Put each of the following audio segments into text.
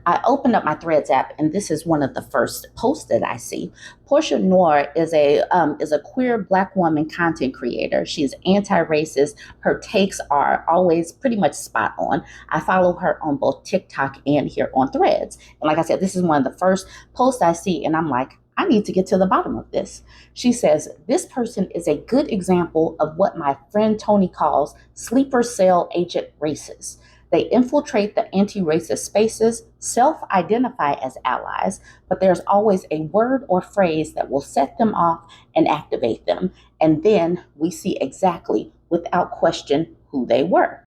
I opened up my Threads app, and this is one of the first posts that I see. Portia Noor is a queer Black woman content creator. She's anti-racist. Her takes are always pretty much spot on. I follow her on both TikTok and here on Threads. And like I said, this is one of the first posts I see, and I'm like, I need to get to the bottom of this. She says, this person is a good example of what my friend Tony calls sleeper cell agent racists. They infiltrate the anti-racist spaces, self-identify as allies, but there's always a word or phrase that will set them off and activate them. And then we see exactly, without question, who they were.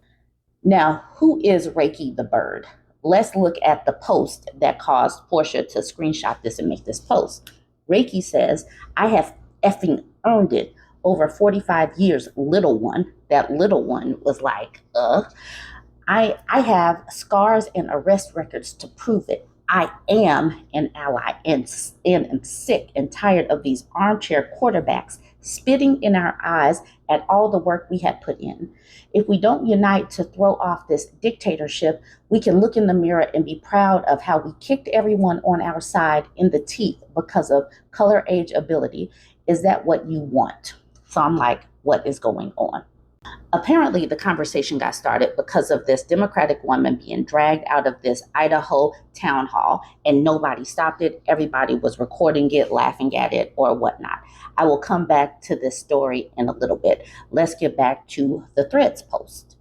Now, who is Reiki the Bird? Let's look at the post that caused Portia to screenshot this and make this post. Reiki says, I have effing earned it over 45 years, little one. That little one was like, I have scars and arrest records to prove it. I am an ally and am sick and tired of these armchair quarterbacks spitting in our eyes at all the work we have put in. If we don't unite to throw off this dictatorship, we can look in the mirror and be proud of how we kicked everyone on our side in the teeth because of color, age, ability. Is that what you want? So I'm like, what is going on? Apparently, the conversation got started because of this Democratic woman being dragged out of this Idaho town hall, and nobody stopped it. Everybody was recording it, laughing at it, or whatnot. I will come back to this story in a little bit. Let's get back to the Threads post.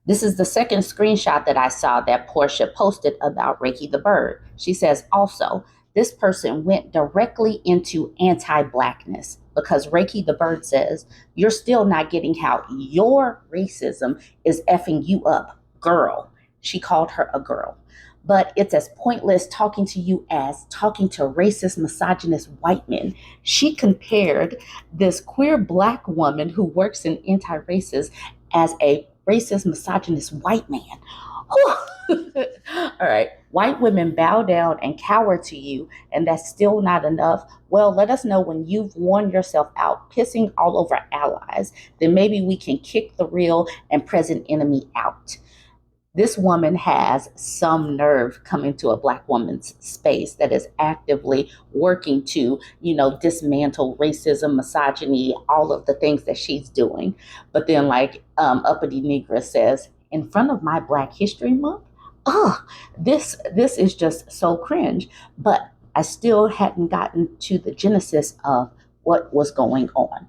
This is the second screenshot that I saw that Portia posted about Reiki the Bird. She says, also, this person went directly into anti-Blackness because Reiki the Bird says, you're still not getting how your racism is effing you up, girl. She called her a girl. But it's as pointless talking to you as talking to racist, misogynist white men. She compared this queer Black woman who works in anti-racist as a racist, misogynist white man. All right. White women bow down and cower to you, and that's still not enough. Well, let us know when you've worn yourself out, pissing all over allies. Then maybe we can kick the real and present enemy out. This woman has some nerve coming to a Black woman's space that is actively working to, dismantle racism, misogyny, all of the things that she's doing. But then, like Uppity Negra says, in front of my Black History Month, this is just so cringe. But I still hadn't gotten to the genesis of what was going on.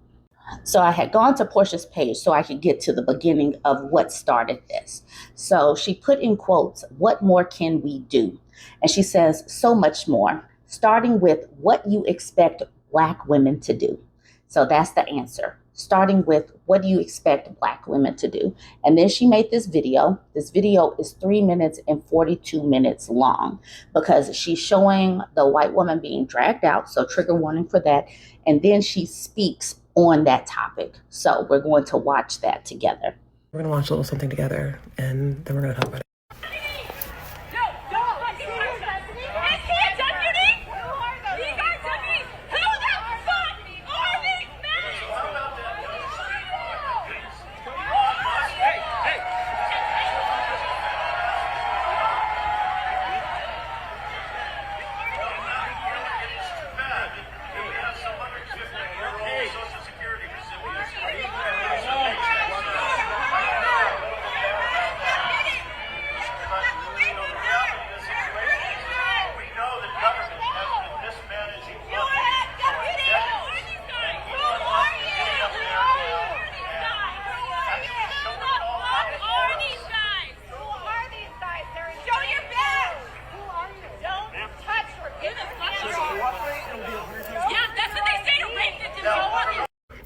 So I had gone to Portia's page so I could get to the beginning of what started this. So she put in quotes, what more can we do? And she says, so much more, starting with what you expect Black women to do. So that's the answer. Starting with what do you expect Black women to do? And then she made this video. This video is 3 minutes and 42 minutes long because she's showing the white woman being dragged out. So trigger warning for that. And then she speaks on that topic. So we're going to watch that together. We're going to watch a little something together, and then we're going to talk about it.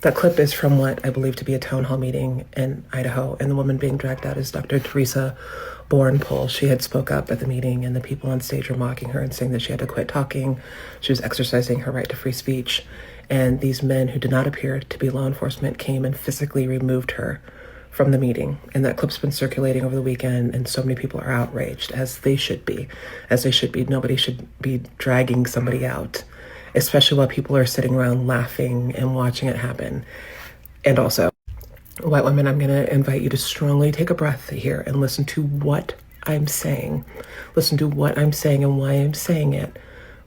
That clip is from what I believe to be a town hall meeting in Idaho, and the woman being dragged out is Dr. Teresa Bourne-Pohl. She had spoke up at the meeting, and the people on stage were mocking her and saying that she had to quit talking. She was exercising her right to free speech, and these men who did not appear to be law enforcement came and physically removed her from the meeting. And that clip's been circulating over the weekend, and so many people are outraged, as they should be. Nobody should be dragging somebody out, especially while people are sitting around laughing and watching it happen. And also, white women, I'm going to invite you to strongly take a breath here and listen to what I'm saying. Listen to what I'm saying and why I'm saying it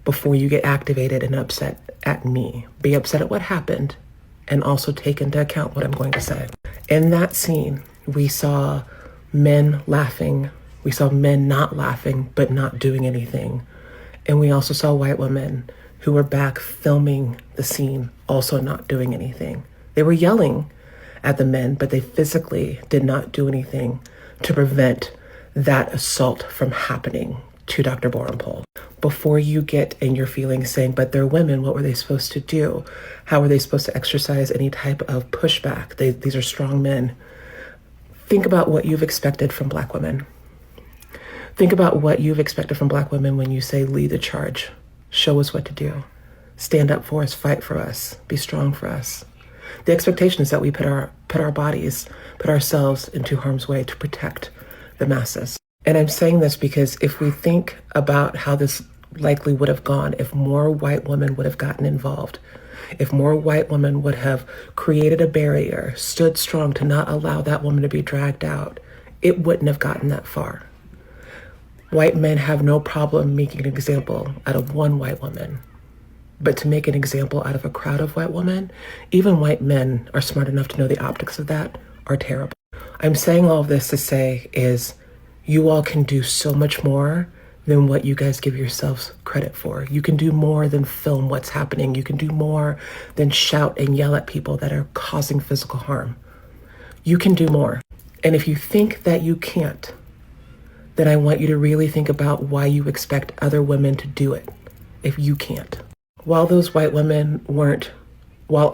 before you get activated and upset at me. Be upset at what happened and also take into account what I'm going to say. In that scene, we saw men laughing. We saw men not laughing, but not doing anything. And we also saw white women who were back filming the scene, also not doing anything. They were yelling at the men, but they physically did not do anything to prevent that assault from happening to Dr. Borenpol. Before you get in your feelings saying, but they're women, what were they supposed to do? How were they supposed to exercise any type of pushback? These are strong men. Think about what you've expected from Black women. Think about what you've expected from Black women when you say, lead the charge, show us what to do, stand up for us, fight for us, be strong for us. The expectation is that we put our bodies, put ourselves into harm's way to protect the masses. And I'm saying this because if we think about how this likely would have gone if more white women would have gotten involved, if more white women would have created a barrier, stood strong to not allow that woman to be dragged out, it wouldn't have gotten that far. White men have no problem making an example out of one white woman. But to make an example out of a crowd of white women, even white men are smart enough to know the optics of that are terrible. I'm saying all of this to say is you all can do so much more than what you guys give yourselves credit for. You can do more than film what's happening. You can do more than shout and yell at people that are causing physical harm. You can do more. And if you think that you can't, then I want you to really think about why you expect other women to do it if you can't. While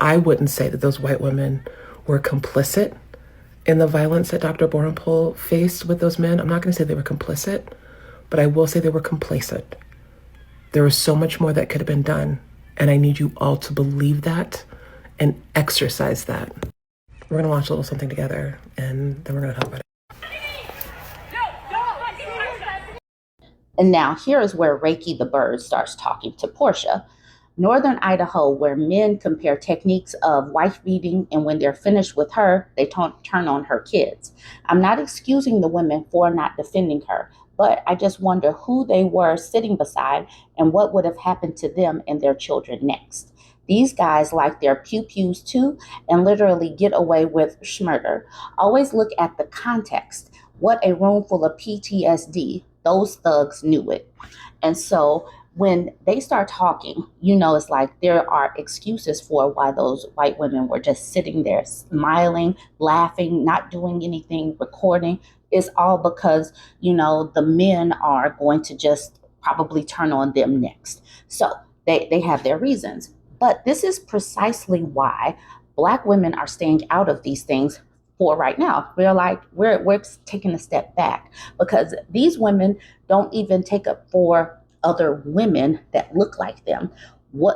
I wouldn't say that those white women were complicit in the violence that Dr. Borenpol faced with those men, I'm not going to say they were complicit, but I will say they were complacent. There was so much more that could have been done, and I need you all to believe that and exercise that. We're going to watch a little something together, and then we're going to talk about it. And now here is where Reiki the bird starts talking to Portia. Northern Idaho, where men compare techniques of wife beating, and when they're finished with her, they turn on her kids. I'm not excusing the women for not defending her, but I just wonder who they were sitting beside and what would have happened to them and their children next. These guys like their pew-pews too and literally get away with schmurder. Always look at the context. What a room full of PTSD. Those thugs knew it. And so when they start talking, it's like there are excuses for why those white women were just sitting there smiling, laughing, not doing anything, recording. It's all because, the men are going to just probably turn on them next. So they have their reasons. But this is precisely why Black women are staying out of these things for right now. We're taking a step back because these women don't even take up for other women that look like them.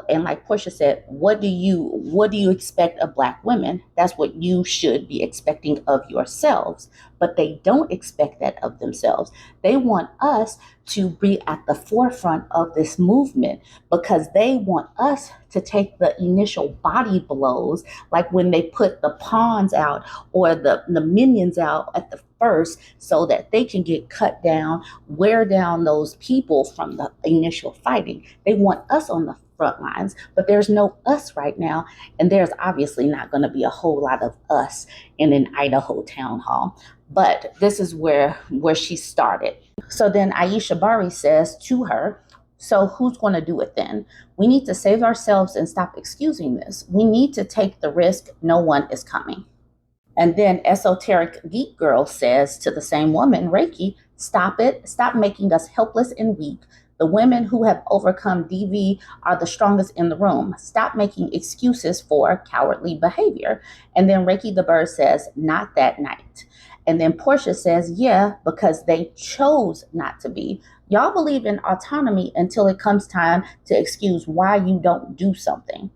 And like Portia said, what do you expect of Black women? That's what you should be expecting of yourselves. But they don't expect that of themselves. They want us to be at the forefront of this movement because they want us to take the initial body blows, like when they put the pawns out or the minions out at the first, so that they can get cut down, wear down those people from the initial fighting. They want us on the front lines, but there's no us right now, and there's obviously not going to be a whole lot of us in an Idaho town hall. But this is where she started. So then Aisha Bari says to her, so who's going to do it then? We need to save ourselves and stop excusing this. We need to take the risk. No one is coming. And then Esoteric Geek Girl says to the same woman, Reiki, stop it. Stop making us helpless and weak. The women who have overcome DV are the strongest in the room. Stop making excuses for cowardly behavior. And then Reiki the Bird says, not that night. And then Portia says, yeah, because they chose not to be. Y'all believe in autonomy until it comes time to excuse why you don't do something.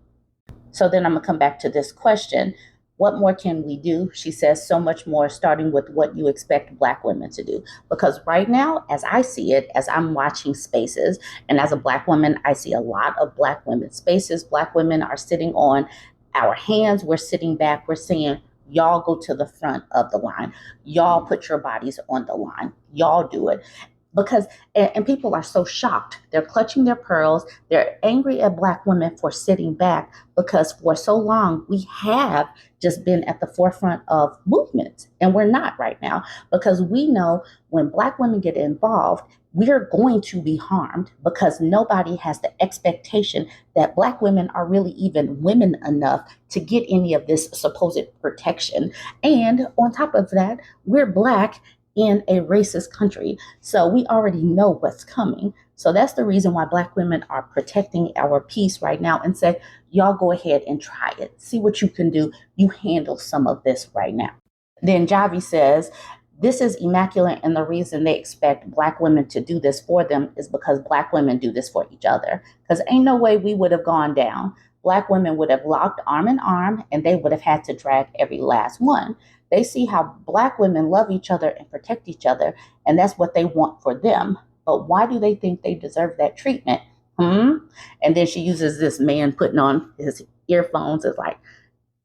So then I'm going to come back to this question. What more can we do? She says so much more, starting with what you expect Black women to do. Because right now, as I see it, as I'm watching spaces, and as a Black woman, I see a lot of Black women spaces. Black women are sitting on our hands. We're sitting back. We're saying, Y'all go to the front of the line. Y'all put your bodies on the line. Y'all do it. Because and people are so shocked. They're clutching their pearls. They're angry at Black women for sitting back because for so long we have just been at the forefront of movements, and we're not right now, because we know when Black women get involved, we're going to be harmed, because nobody has the expectation that Black women are really even women enough to get any of this supposed protection. And on top of that, we're Black in a racist country. So we already know what's coming. So that's the reason why Black women are protecting our peace right now and say, y'all go ahead and try it. See what you can do. You handle some of this right now. Then Javi says, this is immaculate, and the reason they expect Black women to do this for them is because Black women do this for each other. Because ain't no way we would have gone down. Black women would have locked arm in arm, and they would have had to drag every last one. They see how Black women love each other and protect each other, and that's what they want for them. But why do they think they deserve that treatment? And then she uses this man putting on his earphones. It's like,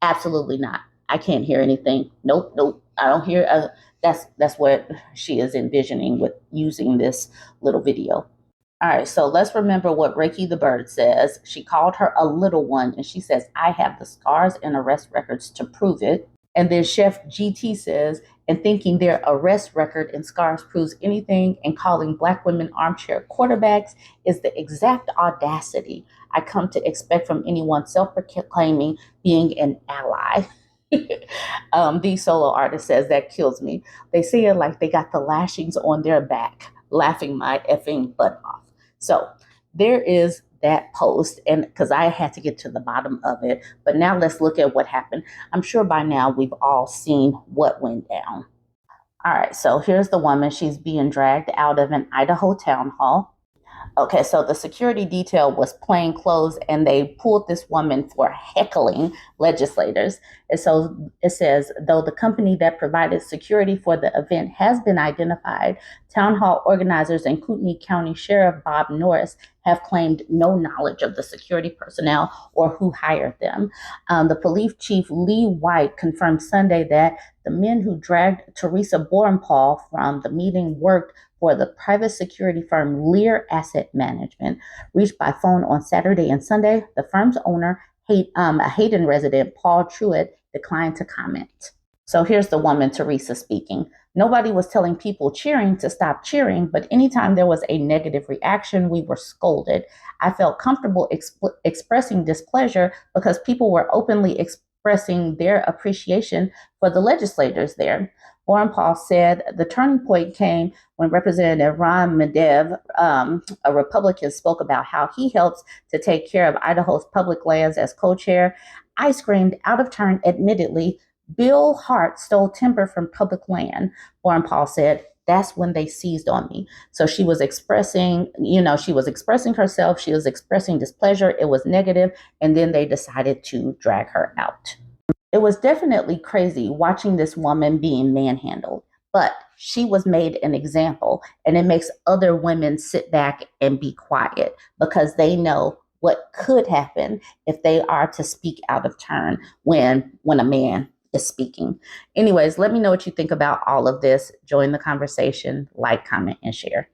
absolutely not. I can't hear anything. Nope. I don't hear. That's what she is envisioning with using this little video. All right, so let's remember what Reiki the Bird says. She called her a little one, and she says, I have the scars and arrest records to prove it. And then Chef GT says, and thinking their arrest record and scars proves anything, and calling Black women armchair quarterbacks is the exact audacity I come to expect from anyone self-proclaiming being an ally. The solo artist says, that kills me. They say it like they got the lashings on their back, laughing my effing butt off. So there is that post, and because I had to get to the bottom of it. But now let's look at what happened. I'm sure by now we've all seen what went down. All right, so here's the woman. She's being dragged out of an Idaho town hall. Okay, so the security detail was plain clothes, and they pulled this woman for heckling legislators. And so it says, though the company that provided security for the event has been identified, town hall organizers and Kootenai County Sheriff Bob Norris have claimed no knowledge of the security personnel or who hired them. The police chief Lee White confirmed Sunday that the men who dragged Teresa Borenpaul from the meeting worked for the private security firm Lear Asset Management. Reached by phone on Saturday and Sunday, the firm's owner, a Hayden resident, Paul Truitt, declined to comment. So here's the woman, Teresa, speaking. Nobody was telling people cheering to stop cheering, but anytime there was a negative reaction, we were scolded. I felt comfortable expressing displeasure because people were openly expressing their appreciation for the legislators there. Warren Paul said the turning point came when Representative Ron Medev, a Republican, spoke about how he helps to take care of Idaho's public lands as co-chair. I screamed out of turn, admittedly, Bill Hart stole timber from public land. Warren Paul said, that's when they seized on me. So she was expressing herself. She was expressing displeasure. It was negative. And then they decided to drag her out. It was definitely crazy watching this woman being manhandled, but she was made an example, and it makes other women sit back and be quiet because they know what could happen if they are to speak out of turn when a man is speaking. Anyways, let me know what you think about all of this. Join the conversation, like, comment, and share.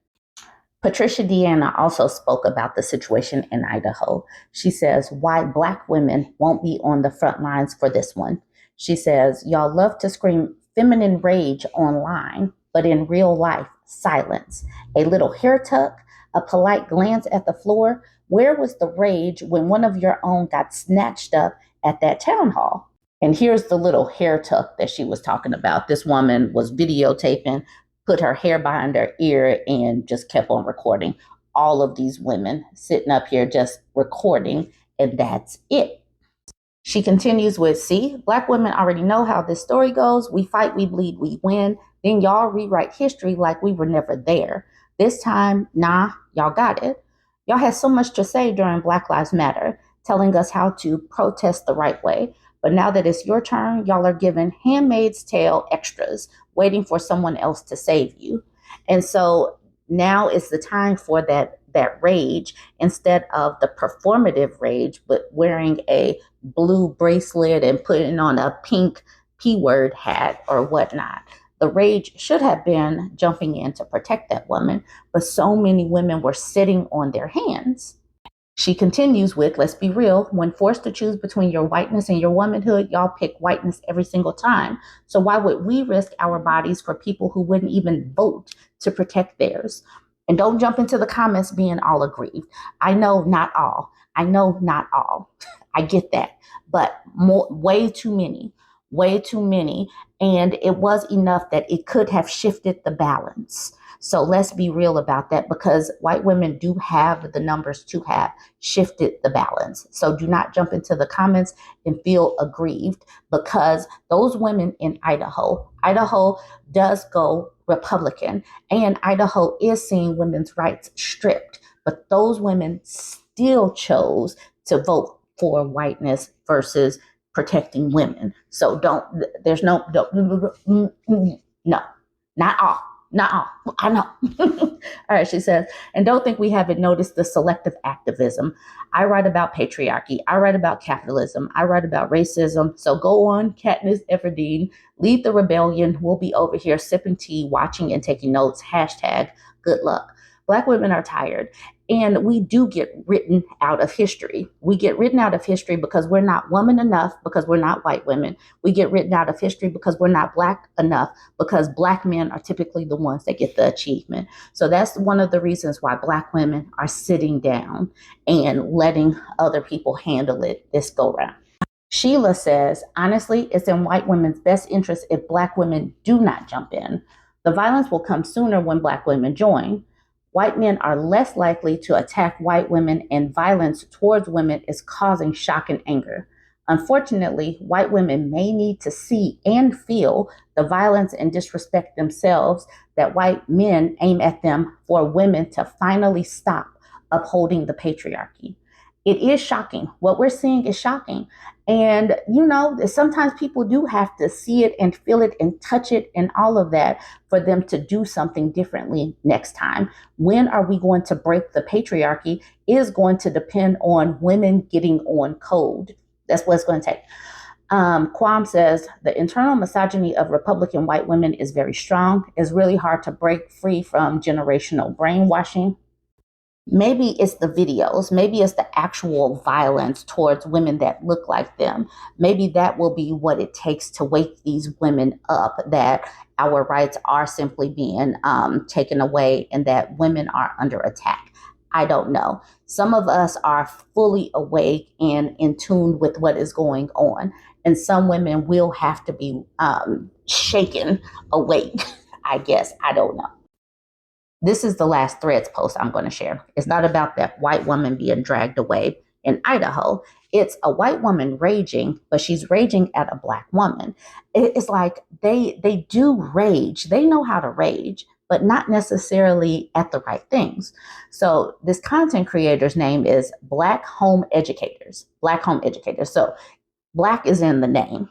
Patricia Deanna also spoke about the situation in Idaho. She says, why Black women won't be on the front lines for this one. She says, y'all love to scream feminine rage online, but in real life, silence. A little hair tuck, a polite glance at the floor. Where was the rage when one of your own got snatched up at that town hall? And here's the little hair tuck that she was talking about. This woman was videotaping, put her hair behind her ear, and just kept on recording. All of these women sitting up here just recording, and that's it. She continues with, see, Black women already know how this story goes. We fight, we bleed, we win. Then y'all rewrite history like we were never there. This time, nah, y'all got it. Y'all had so much to say during Black Lives Matter, telling us how to protest the right way. But now that it's your turn, y'all are given Handmaid's Tale extras, waiting for someone else to save you. And so now is the time for that rage, instead of the performative rage, but wearing a blue bracelet and putting on a pink P word hat or whatnot. The rage should have been jumping in to protect that woman, but so many women were sitting on their hands. She continues with, let's be real, when forced to choose between your whiteness and your womanhood, y'all pick whiteness every single time. So why would we risk our bodies for people who wouldn't even vote to protect theirs? And don't jump into the comments being all aggrieved. I know not all. I know not all. I get that. But way too many, way too many. And it was enough that it could have shifted the balance. So let's be real about that, because white women do have the numbers to have shifted the balance. So do not jump into the comments and feel aggrieved, because those women in Idaho does go Republican, and Idaho is seeing women's rights stripped, but those women still chose to vote for whiteness versus protecting women. So no, not all. No, I know. All right, she says, and don't think we haven't noticed the selective activism. I write about patriarchy. I write about capitalism. I write about racism. So go on, Katniss Everdeen, lead the rebellion. We'll be over here sipping tea, watching and taking notes. Hashtag good luck. Black women are tired. And we do get written out of history. We get written out of history because we're not woman enough, because we're not white women. We get written out of history because we're not Black enough, because Black men are typically the ones that get the achievement. So that's one of the reasons why Black women are sitting down and letting other people handle it this go round. Sheila says, honestly, it's in white women's best interest if Black women do not jump in. The violence will come sooner when Black women join. White men are less likely to attack white women, and violence towards women is causing shock and anger. Unfortunately, white women may need to see and feel the violence and disrespect themselves that white men aim at them for women to finally stop upholding the patriarchy. It is shocking. What we're seeing is shocking. And, sometimes people do have to see it and feel it and touch it and all of that for them to do something differently next time. When are we going to break the patriarchy is going to depend on women getting on code. That's what it's going to take. Quam says, the internal misogyny of Republican white women is very strong. It's really hard to break free from generational brainwashing. Maybe it's the videos. Maybe it's the actual violence towards women that look like them. Maybe that will be what it takes to wake these women up, that our rights are simply being taken away and that women are under attack. I don't know. Some of us are fully awake and in tune with what is going on. And some women will have to be shaken awake, I guess. I don't know. This is the last Threads post I'm going to share. It's not about that white woman being dragged away in Idaho. It's a white woman raging, but she's raging at a Black woman. It's like they do rage. They know how to rage, but not necessarily at the right things. So this content creator's name is Black Home Educators. Black Home Educators. So Black is in the name.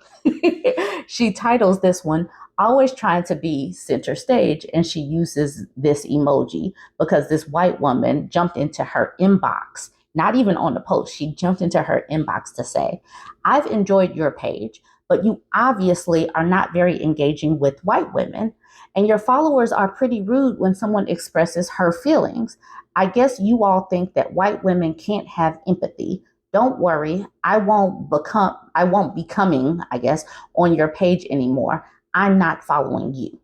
She titles this one, always trying to be center stage, and she uses this emoji because this white woman jumped into her inbox, not even on the post. She jumped into her inbox to say, I've enjoyed your page, but you obviously are not very engaging with white women, and your followers are pretty rude when someone expresses her feelings. I guess you all think that white women can't have empathy. Don't worry, I won't be coming, I guess, on your page anymore. I'm not following you.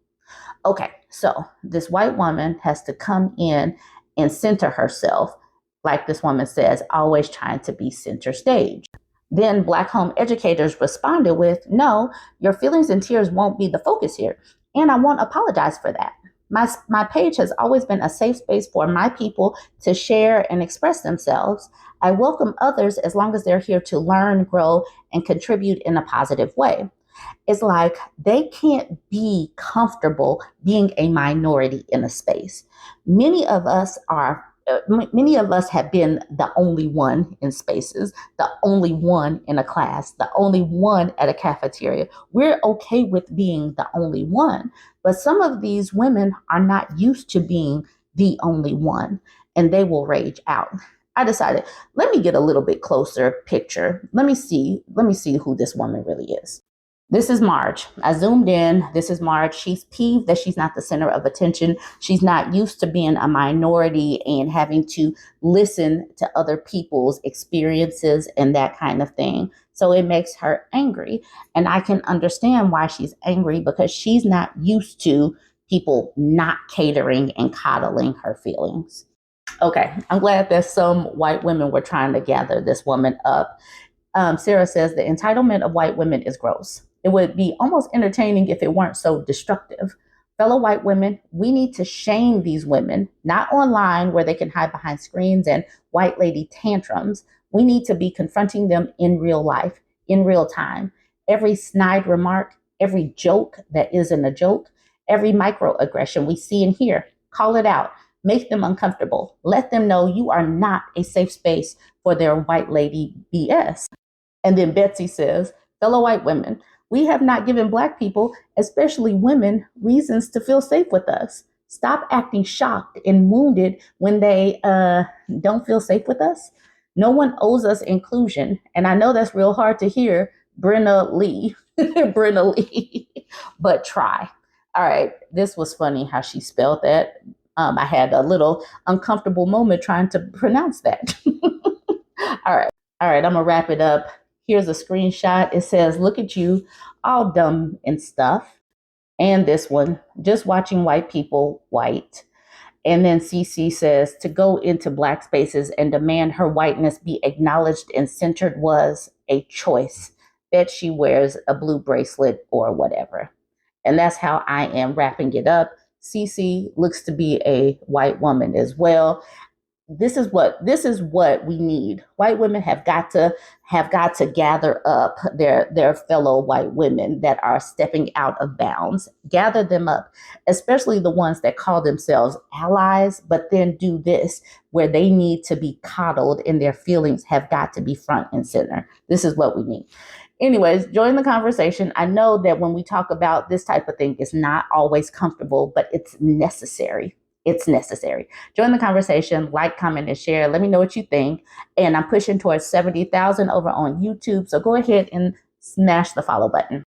Okay, so this white woman has to come in and center herself, like this woman says, always trying to be center stage. Then Black Home Educators responded with, no, your feelings and tears won't be the focus here, and I won't apologize for that. My page has always been a safe space for my people to share and express themselves. I welcome others as long as they're here to learn, grow, and contribute in a positive way. It's like they can't be comfortable being a minority in a space. Many of us have been the only one in spaces, the only one in a class, the only one at a cafeteria. We're okay with being the only one, but some of these women are not used to being the only one, and they will rage out. I decided, let me get a little bit closer picture. Let me see who this woman really is. This is Marge. I zoomed in. This is Marge. She's peeved that she's not the center of attention. She's not used to being a minority and having to listen to other people's experiences and that kind of thing. So it makes her angry. And I can understand why she's angry because she's not used to people not catering and coddling her feelings. Okay, I'm glad that some white women were trying to gather this woman up. Sarah says the entitlement of white women is gross. It would be almost entertaining if it weren't so destructive. Fellow white women, we need to shame these women, not online where they can hide behind screens and white lady tantrums. We need to be confronting them in real life, in real time. Every snide remark, every joke that isn't a joke, every microaggression we see and hear, call it out. Make them uncomfortable. Let them know you are not a safe space for their white lady BS. And then Betsy says, fellow white women, we have not given Black people, especially women, reasons to feel safe with us. Stop acting shocked and wounded when they don't feel safe with us. No one owes us inclusion. And I know that's real hard to hear, Brenna Lee, Brenna Lee, but try. All right, this was funny how she spelled that. I had a little uncomfortable moment trying to pronounce that. All right. All right, I'm gonna wrap it up. Here's a screenshot. It says, look at you, all dumb and stuff. And this one, just watching white people white. And then CC says, to go into Black spaces and demand her whiteness be acknowledged and centered was a choice. Bet she wears a blue bracelet or whatever. And that's how I am wrapping it up. CC looks to be a white woman as well. This is what we need. White women have got to gather up their fellow white women that are stepping out of bounds. Gather them up, especially the ones that call themselves allies, but then do this where they need to be coddled and their feelings have got to be front and center. This is what we need. Anyways, join the conversation. I know that when we talk about this type of thing, it's not always comfortable, but it's necessary. It's necessary. Join the conversation, like, comment, and share. Let me know what you think. And I'm pushing towards 70,000 over on YouTube. So go ahead and smash the follow button.